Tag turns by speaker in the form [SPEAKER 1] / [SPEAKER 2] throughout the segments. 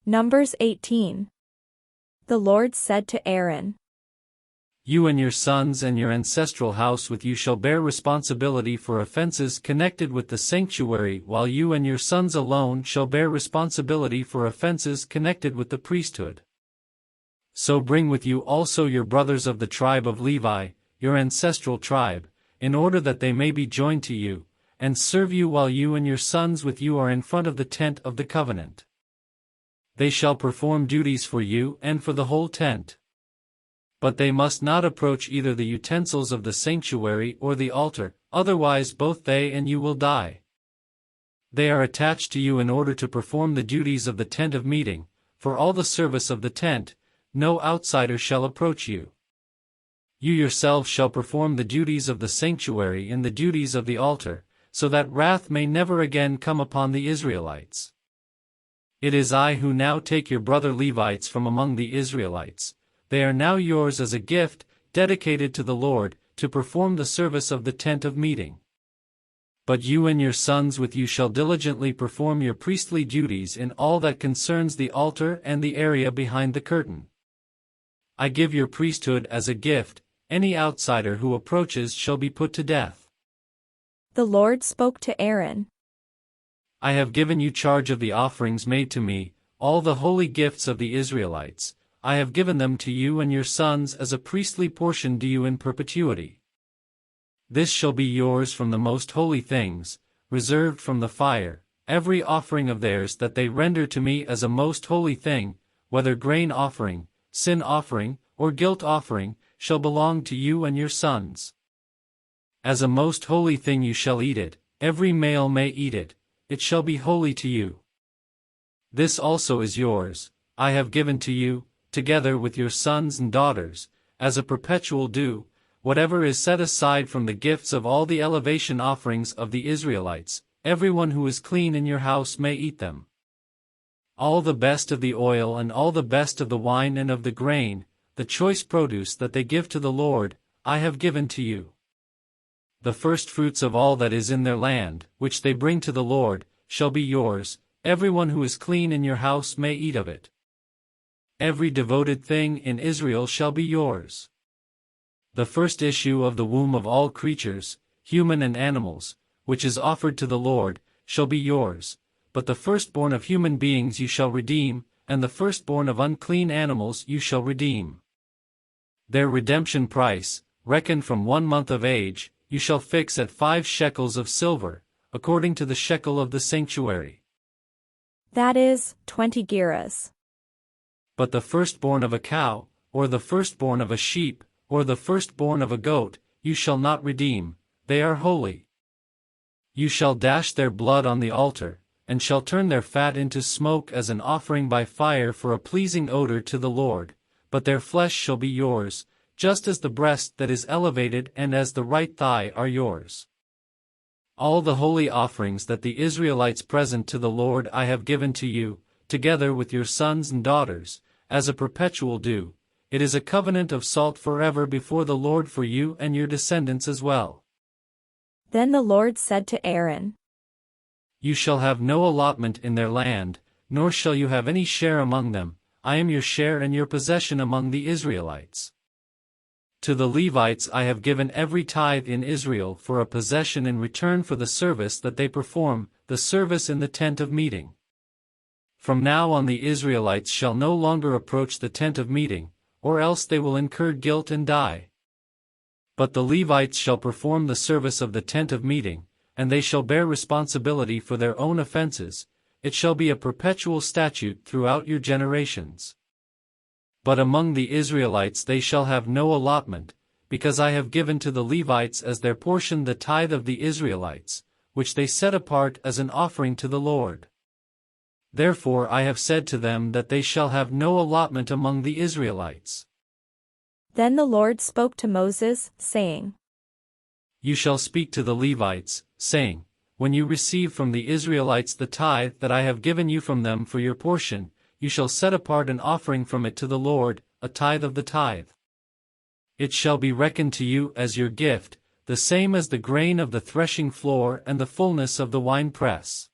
[SPEAKER 1] Numbers 18. The Lord said to Aaron,
[SPEAKER 2] You and your sons and your ancestral house with you shall bear responsibility for offenses connected with the sanctuary, while you and your sons alone shall bear responsibility for offenses connected with the priesthood. So bring with you also your brothers of the tribe of Levi, your ancestral tribe, in order that they may be joined to you, and serve you while you and your sons with you are in front of the tent of the covenant. They shall perform duties for you and for the whole tent. But they must not approach either the utensils of the sanctuary or the altar, otherwise both they and you will die. They are attached to you in order to perform the duties of the tent of meeting. For all the service of the tent, no outsider shall approach you. You yourselves shall perform the duties of the sanctuary and the duties of the altar, so that wrath may never again come upon the Israelites. It is I who now take your brother Levites from among the Israelites. They are now yours as a gift, dedicated to the Lord, to perform the service of the tent of meeting. But you and your sons with you shall diligently perform your priestly duties in all that concerns the altar and the area behind the curtain. I give your priesthood as a gift. Any outsider who approaches shall be put to death.
[SPEAKER 1] The Lord spoke to Aaron.
[SPEAKER 2] I have given you charge of the offerings made to me, all the holy gifts of the Israelites. I have given them to you and your sons as a priestly portion to you in perpetuity. This shall be yours from the most holy things, reserved from the fire, every offering of theirs that they render to me as a most holy thing, whether grain offering, sin offering, or guilt offering, shall belong to you and your sons. As a most holy thing you shall eat it, every male may eat it, it shall be holy to you. This also is yours, I have given to you, together with your sons and daughters, as a perpetual due, whatever is set aside from the gifts of all the elevation offerings of the Israelites, everyone who is clean in your house may eat them. All the best of the oil and all the best of the wine and of the grain, the choice produce that they give to the Lord, I have given to you. The firstfruits of all that is in their land, which they bring to the Lord, shall be yours, everyone who is clean in your house may eat of it. Every devoted thing in Israel shall be yours. The first issue of the womb of all creatures, human and animals, which is offered to the Lord, shall be yours, but the firstborn of human beings you shall redeem, and the firstborn of unclean animals you shall redeem. Their redemption price, reckoned from 1 month of age, you shall fix at 5 shekels of silver, according to the shekel of the sanctuary.
[SPEAKER 1] That is, 20 gerahs.
[SPEAKER 2] But the firstborn of a cow, or the firstborn of a sheep, or the firstborn of a goat, you shall not redeem, they are holy. You shall dash their blood on the altar, and shall turn their fat into smoke as an offering by fire for a pleasing odor to the Lord, but their flesh shall be yours, just as the breast that is elevated and as the right thigh are yours. All the holy offerings that the Israelites present to the Lord I have given to you, together with your sons and daughters, as a perpetual due. It is a covenant of salt forever before the Lord for you and your descendants as well.
[SPEAKER 1] Then the Lord said to Aaron,
[SPEAKER 2] You shall have no allotment in their land, nor shall you have any share among them. I am your share and your possession among the Israelites. To the Levites I have given every tithe in Israel for a possession in return for the service that they perform, the service in the tent of meeting. From now on the Israelites shall no longer approach the tent of meeting, or else they will incur guilt and die. But the Levites shall perform the service of the tent of meeting, and they shall bear responsibility for their own offenses. It shall be a perpetual statute throughout your generations. But among the Israelites they shall have no allotment, because I have given to the Levites as their portion the tithe of the Israelites, which they set apart as an offering to the Lord. Therefore I have said to them that they shall have no allotment among the Israelites.
[SPEAKER 1] Then the Lord spoke to Moses, saying,
[SPEAKER 2] You shall speak to the Levites, saying, When you receive from the Israelites the tithe that I have given you from them for your portion, you shall set apart an offering from it to the Lord, a tithe of the tithe. It shall be reckoned to you as your gift, the same as the grain of the threshing floor and the fullness of the winepress.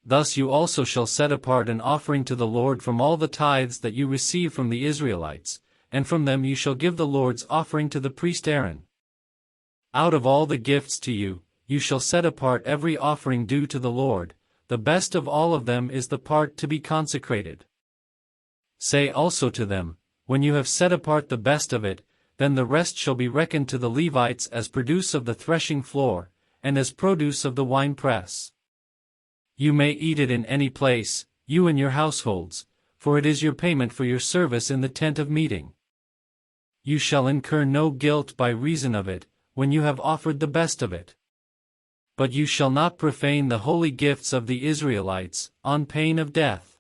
[SPEAKER 2] Thus you also shall set apart an offering to the Lord from all the tithes that you receive from the Israelites, and from them you shall give the Lord's offering to the priest Aaron. Out of all the gifts to you, you shall set apart every offering due to the Lord, the best of all of them is the part to be consecrated. Say also to them, when you have set apart the best of it, then the rest shall be reckoned to the Levites as produce of the threshing floor, and as produce of the winepress. You may eat it in any place, you and your households, for it is your payment for your service in the tent of meeting. You shall incur no guilt by reason of it, when you have offered the best of it. But you shall not profane the holy gifts of the Israelites, on pain of death.